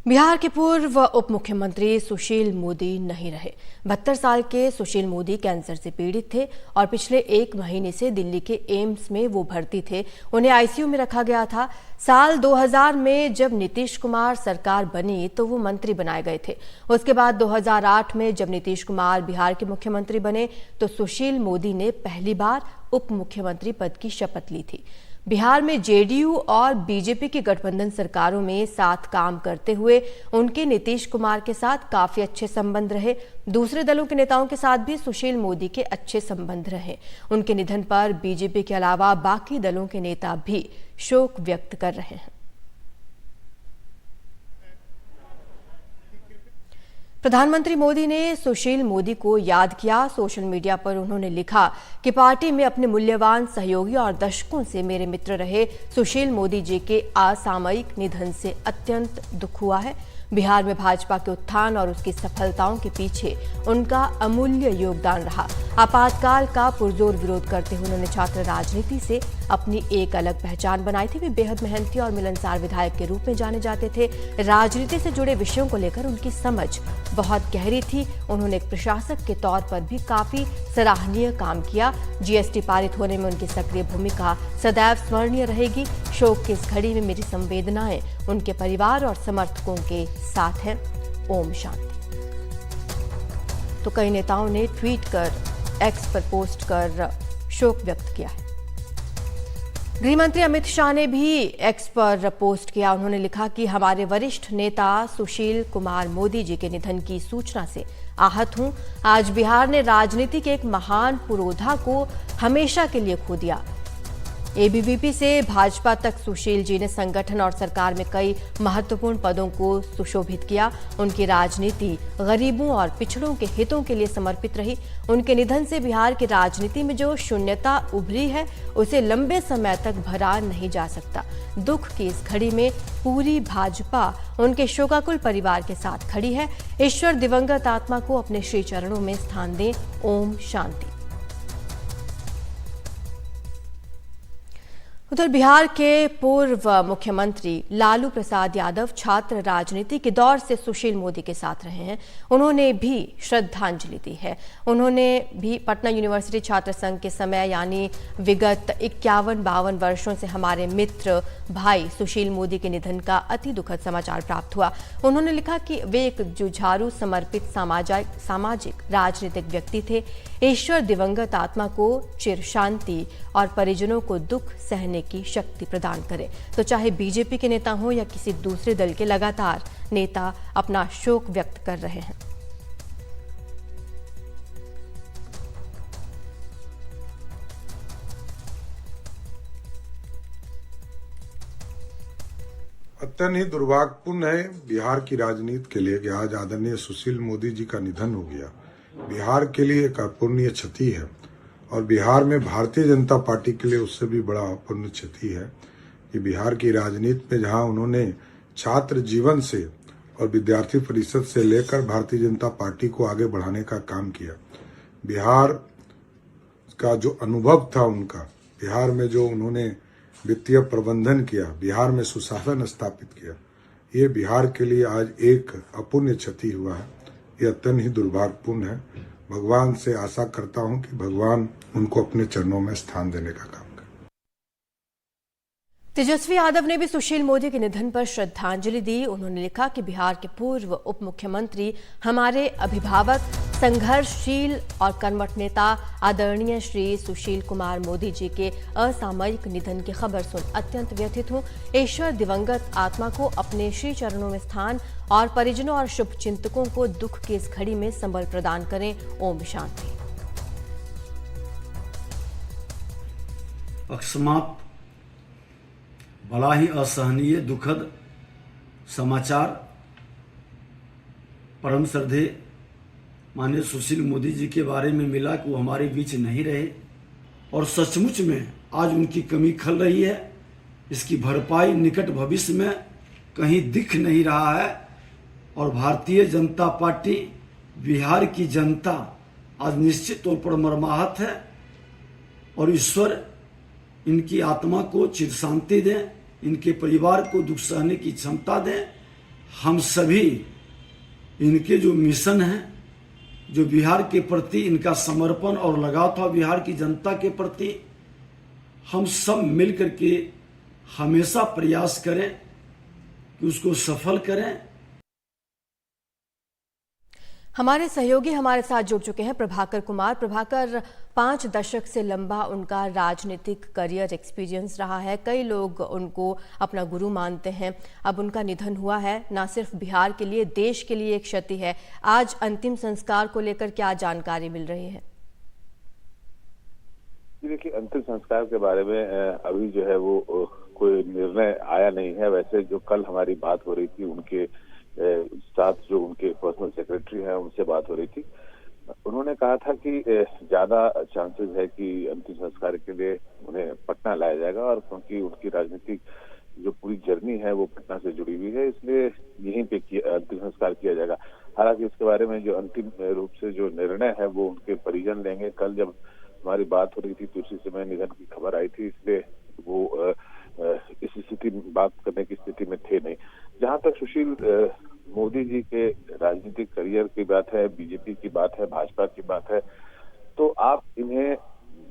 बिहार के पूर्व उप मुख्यमंत्री सुशील मोदी नहीं रहे। 72 साल के सुशील मोदी कैंसर से पीड़ित थे और पिछले 1 महीने से दिल्ली के एम्स में वो भर्ती थे। उन्हें आईसीयू में रखा गया था। साल 2000 में जब नीतीश कुमार सरकार बनी तो वो मंत्री बनाए गए थे। उसके बाद 2008 में जब नीतीश कुमार बिहार के मुख्यमंत्री बने तो सुशील मोदी ने पहली बार उप मुख्यमंत्री पद की शपथ ली थी। बिहार में जेडीयू और बीजेपी की गठबंधन सरकारों में साथ काम करते हुए उनके नीतीश कुमार के साथ काफी अच्छे संबंध रहे। दूसरे दलों के नेताओं के साथ भी सुशील मोदी के अच्छे संबंध रहे। उनके निधन पर बीजेपी के अलावा बाकी दलों के नेता भी शोक व्यक्त कर रहे हैं। प्रधानमंत्री मोदी ने सुशील मोदी को याद किया। सोशल मीडिया पर उन्होंने लिखा कि पार्टी में अपने मूल्यवान सहयोगी और दशकों से मेरे मित्र रहे सुशील मोदी जी के असामयिक निधन से अत्यंत दुख हुआ है। बिहार में भाजपा के उत्थान और उसकी सफलताओं के पीछे उनका अमूल्य योगदान रहा। आपातकाल का पुरजोर विरोध करते हुए उन्होंने छात्र राजनीति से अपनी एक अलग पहचान बनाई थी। वे बेहद मेहनती और मिलनसार विधायक के रूप में जाने जाते थे। राजनीति से जुड़े विषयों को लेकर उनकी समझ बहुत गहरी थी। उन्होंने एक प्रशासक के तौर पर भी काफी सराहनीय काम किया। जीएसटी पारित होने में उनकी सक्रिय भूमिका सदैव स्मरणीय रहेगी। शोक की इस घड़ी में मेरी संवेदनाएं उनके परिवार और समर्थकों के साथ हैं। ओम शांति। तो कई नेताओं ने ट्वीट कर, एक्स पर पोस्ट कर शोक व्यक्त किया है। गृह मंत्री अमित शाह ने भी एक्स पर पोस्ट किया। उन्होंने लिखा कि हमारे वरिष्ठ नेता सुशील कुमार मोदी जी के निधन की सूचना से आहत हूं। आज बिहार ने राजनीति के एक महान पुरोधा को हमेशा के लिए खो दिया। एबीवीपी से भाजपा तक सुशील जी ने संगठन और सरकार में कई महत्वपूर्ण पदों को सुशोभित किया। उनकी राजनीति गरीबों और पिछड़ों के हितों के लिए समर्पित रही। उनके निधन से बिहार की राजनीति में जो शून्यता उभरी है उसे लंबे समय तक भरा नहीं जा सकता। दुख की इस घड़ी में पूरी भाजपा उनके शोकाकुल परिवार के साथ खड़ी है। ईश्वर दिवंगत आत्मा को अपने श्री चरणों में स्थान दें। ओम शांति। उधर बिहार के पूर्व मुख्यमंत्री लालू प्रसाद यादव छात्र राजनीति के दौर से सुशील मोदी के साथ रहे हैं। उन्होंने भी श्रद्धांजलि दी है। उन्होंने भी पटना यूनिवर्सिटी छात्र संघ के समय यानी विगत 51-52 वर्षों से हमारे मित्र भाई सुशील मोदी के निधन का अति दुखद समाचार प्राप्त हुआ। उन्होंने लिखा कि वे एक जुझारू समर्पित सामाजिक राजनीतिक व्यक्ति थे। ईश्वर दिवंगत आत्मा को चिर शांति और परिजनों को दुख सहने की शक्ति प्रदान करें। तो चाहे बीजेपी के नेता हों या किसी दूसरे दल के, लगातार नेता अपना शोक व्यक्त कर रहे हैं। अत्यंत ही दुर्भाग्यपूर्ण है बिहार की राजनीति के लिए कि आज आदरणीय सुशील मोदी जी का निधन हो गया। बिहार के लिए एक अपूर्णीय क्षति है और बिहार में भारतीय जनता पार्टी के लिए उससे भी बड़ा अपूर्णीय क्षति है कि बिहार की राजनीति में जहां उन्होंने छात्र जीवन से और विद्यार्थी परिषद से लेकर भारतीय जनता पार्टी को आगे बढ़ाने का काम किया। बिहार का जो अनुभव था उनका, बिहार में जो उन्होंने वित्तीय प्रबंधन किया, बिहार में सुशासन स्थापित किया, ये बिहार के लिए आज एक अपूर्णीय क्षति हुआ है। ये अत्यंत ही दुर्भाग्यपूर्ण है। भगवान से आशा करता हूं कि भगवान उनको अपने चरणों में स्थान देने का काम करें। तेजस्वी यादव ने भी सुशील मोदी के निधन पर श्रद्धांजलि दी। उन्होंने लिखा कि बिहार के पूर्व उप मुख्यमंत्री हमारे अभिभावक, संघर्षशील और कर्मठ नेता आदरणीय श्री सुशील कुमार मोदी जी के असामयिक निधन की खबर सुन अत्यंत व्यथित हूं। ईश्वर दिवंगत आत्मा को अपने श्री चरणों में स्थान और परिजनों और शुभचिंतकों को दुख की इस घड़ी में संबल प्रदान करें। ओम शांति। अकस्मात बड़ा ही असहनीय दुखद समाचार परम श्रद्धेय माननीय सुशील मोदी जी के बारे में मिला कि वो हमारे बीच नहीं रहे और सचमुच में आज उनकी कमी खल रही है। इसकी भरपाई निकट भविष्य में कहीं दिख नहीं रहा है और भारतीय जनता पार्टी, बिहार की जनता आज निश्चित तौर पर मर्माहत है और ईश्वर इनकी आत्मा को चिर शांति दें, इनके परिवार को दुख सहने की क्षमता दें। हम सभी इनके जो मिशन है, जो बिहार के प्रति इनका समर्पण और लगाव था बिहार की जनता के प्रति, हम सब मिल करके हमेशा प्रयास करें कि उसको सफल करें। हमारे सहयोगी हमारे साथ जुड़ चुके हैं प्रभाकर कुमार। प्रभाकर, 5 दशक से लंबा उनका राजनीतिक करियर एक्सपीरियंस रहा है। कई लोग उनको अपना गुरु मानते हैं। अब उनका निधन हुआ है, ना सिर्फ बिहार के लिए, देश के लिए एक क्षति है। आज अंतिम संस्कार को लेकर क्या जानकारी मिल रही है? देखिए, अंतिम संस्कार के बारे में अभी जो है वो कोई निर्णय आया नहीं है। वैसे जो कल हमारी बात हो रही थी, उनके साथ जो उनके पर्सनल सेक्रेटरी हैं उनसे बात हो रही थी, उन्होंने कहा था कि ज्यादा चांसेस है कि अंतिम संस्कार के लिए उन्हें पटना लाया जाएगा, और क्योंकि उनकी राजनीतिक जो पूरी जर्नी है वो पटना से जुड़ी हुई है, इसलिए यहीं पे अंतिम संस्कार किया जाएगा। हालांकि इसके बारे में जो अंतिम रूप से जो निर्णय है वो उनके परिजन लेंगे। कल जब हमारी बात हो रही थी तो उसी समय निधन की खबर आई थी, इसलिए वो इस स्थिति में बात करने की स्थिति में थे नहीं। जहां तक सुशील मोदी जी के राजनीतिक करियर की बात है, बीजेपी की बात है, भाजपा की बात है, तो आप इन्हें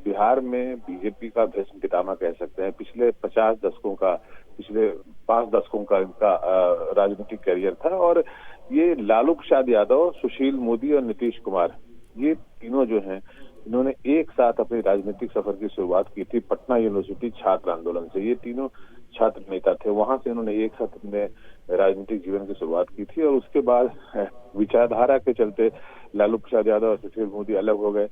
बिहार में बीजेपी का भीष्म पितामह कह सकते हैं। पिछले 50 दशकों का, पिछले 5 दशकों का इनका राजनीतिक करियर था, और ये लालू प्रसाद यादव, सुशील मोदी और नीतीश कुमार, ये तीनों जो हैं, इन्होंने एक साथ अपनी राजनीतिक सफर की शुरुआत की थी पटना यूनिवर्सिटी छात्र आंदोलन से। ये तीनों छात्र नेता थे, वहां से इन्होंने एक साथ अपने राजनीतिक जीवन की शुरुआत की थी, और उसके बाद विचारधारा के चलते लालू प्रसाद यादव और सुशील मोदी अलग हो गए।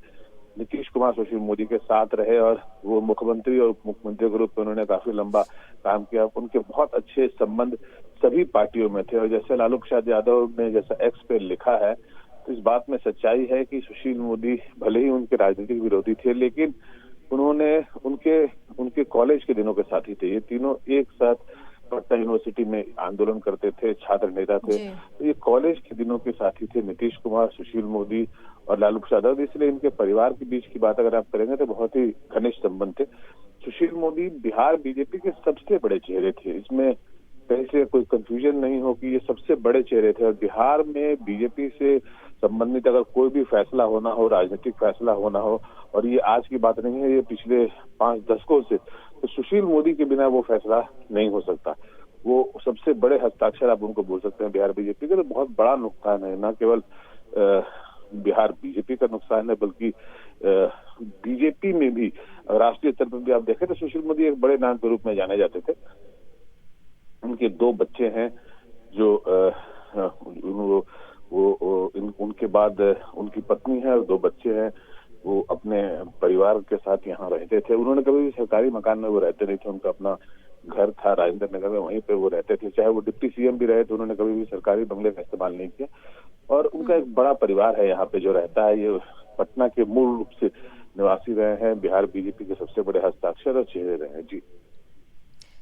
नीतीश कुमार सुशील मोदी के साथ रहे, और वो मुख्यमंत्री और उप मुख्यमंत्री के रूप में उन्होंने काफी लंबा काम किया। उनके बहुत अच्छे संबंध सभी पार्टियों में थे, और जैसे लालू प्रसाद यादव ने जैसा एक्स पे लिखा है, तो इस बात में सच्चाई है कि सुशील मोदी भले ही उनके राजनीतिक विरोधी थे, लेकिन उन्होंने उनके कॉलेज के दिनों के साथी थे। ये तीनों एक साथ पटना यूनिवर्सिटी में आंदोलन करते थे, छात्र नेता थे, तो ये कॉलेज के दिनों के साथी थे नीतीश कुमार, सुशील मोदी और लालू प्रसाद यादव। इसलिए इनके परिवार के बीच की बात अगर आप करेंगे तो बहुत ही घनिष्ठ संबंध थे। सुशील मोदी बिहार बीजेपी के सबसे बड़े चेहरे थे, इसमें कहीं से कोई कंफ्यूजन नहीं हो कि ये सबसे बड़े चेहरे थे, और बिहार में बीजेपी से संबंधित अगर कोई भी फैसला होना हो, राजनीतिक फैसला होना हो, और ये आज की बात नहीं है, ये पिछले 5 दशकों से, तो सुशील मोदी के बिना वो फैसला नहीं हो सकता। वो सबसे बड़े हस्ताक्षर आप उनको बोल सकते हैं बिहार बीजेपी के। तो बहुत बड़ा नुकसान है, न केवल बिहार बीजेपी का नुकसान है, बल्कि बीजेपी में भी, राष्ट्रीय स्तर पर भी आप देखें तो सुशील मोदी एक बड़े नाम के रूप में जाने जाते थे। उनके 2 बच्चे हैं जो उनके बाद उनकी पत्नी है और 2 बच्चे हैं। वो अपने परिवार के साथ यहाँ रहते थे। उन्होंने कभी भी सरकारी मकान में वो रहते नहीं थे, उनका अपना घर था राजेंद्र नगर में, वहीं पे वो रहते थे। चाहे वो डिप्टी सीएम भी रहे तो उन्होंने कभी भी सरकारी बंगले का इस्तेमाल नहीं किया, और उनका एक बड़ा परिवार है यहाँ पे जो रहता है। ये पटना के मूल रूप से निवासी रहे हैं, बिहार बीजेपी के सबसे बड़े हस्ताक्षर और चेहरे रहे हैं। जी,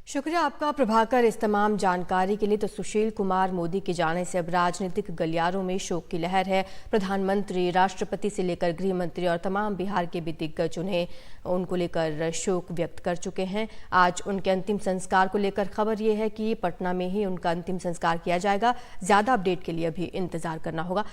शुक्रिया आपका प्रभाकर इस तमाम जानकारी के लिए। तो सुशील कुमार मोदी के जाने से अब राजनीतिक गलियारों में शोक की लहर है। प्रधानमंत्री, राष्ट्रपति से लेकर गृह मंत्री और तमाम बिहार के भी दिग्गज उनको लेकर शोक व्यक्त कर चुके हैं। आज उनके अंतिम संस्कार को लेकर खबर यह है कि पटना में ही उनका अंतिम संस्कार किया जाएगा। ज्यादा अपडेट के लिए अभी इंतजार करना होगा।